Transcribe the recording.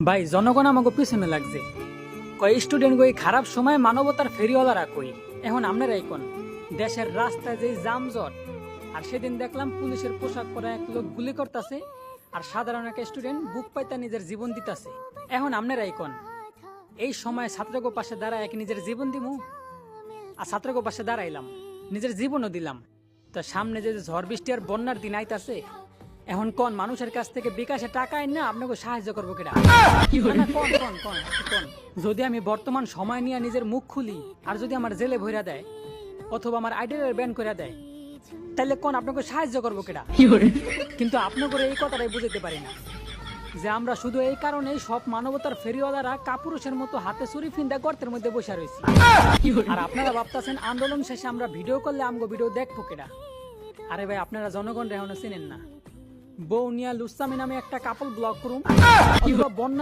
ভাই জনগণ আমাকে পিছনে লাগছে কয় স্টুডেন্ট গই খারাপ সময় মানবতার ফেরিওয়ালারা কই এখন আপনারাই কোন দেশের রাস্তায় যে জামজট আর সেদিন দেখলাম পুলিশের পোশাক পরা এক লোক গুলি করতেছে আর সাধারণ এক স্টুডেন্ট বুক পাইতা নিজের জীবন দিতাছে এখন আপনারাই কোন এই সময় ছাত্রগো পাশে দাঁড়ায় এক নিজের জীবন দিমু আর ছাত্রগো পাশে দাঁড়াইলাম নিজের জীবনও দিলাম তো সামনে যে ঝড় বৃষ্টি আর বন্যার দিন আইতাছে এখন কোন মানুষের কাছ থেকে বিকাশে টাকা আইন না আপনাকে সাহায্য করবো কেডা না, কোন কোন কোন কোন যদি আমি বর্তমান সময় নিয়ে নিজের মুখ খুলি আর যদি আমার জেলে ভইরা দেয় অথবা আমার আইডেলের ব্যান করে দেয় তাহলে কোন আপনাকে সাহায্য করবো কেডা কিন্তু আপনাকে এই কথাটাই বুঝতে পারি না যে আমরা শুধু এই কারণেই সব মানবতার ফেরিওয়ালারা কাপুরুষের মতো হাতে ছুরি ফিন্দা গর্তের মধ্যে বসে রয়েছি আর আপনারা ভাবতেছেন আন্দোলন শেষে আমরা ভিডিও করলে আমগো ভিডিও দেখবো কেডা আরে ভাই আপনারা জনগণ এখনো চিনেন না বৌনিয়া লুসামি নামে একটা কাপল ব্লগ করুন অথবা বন্যা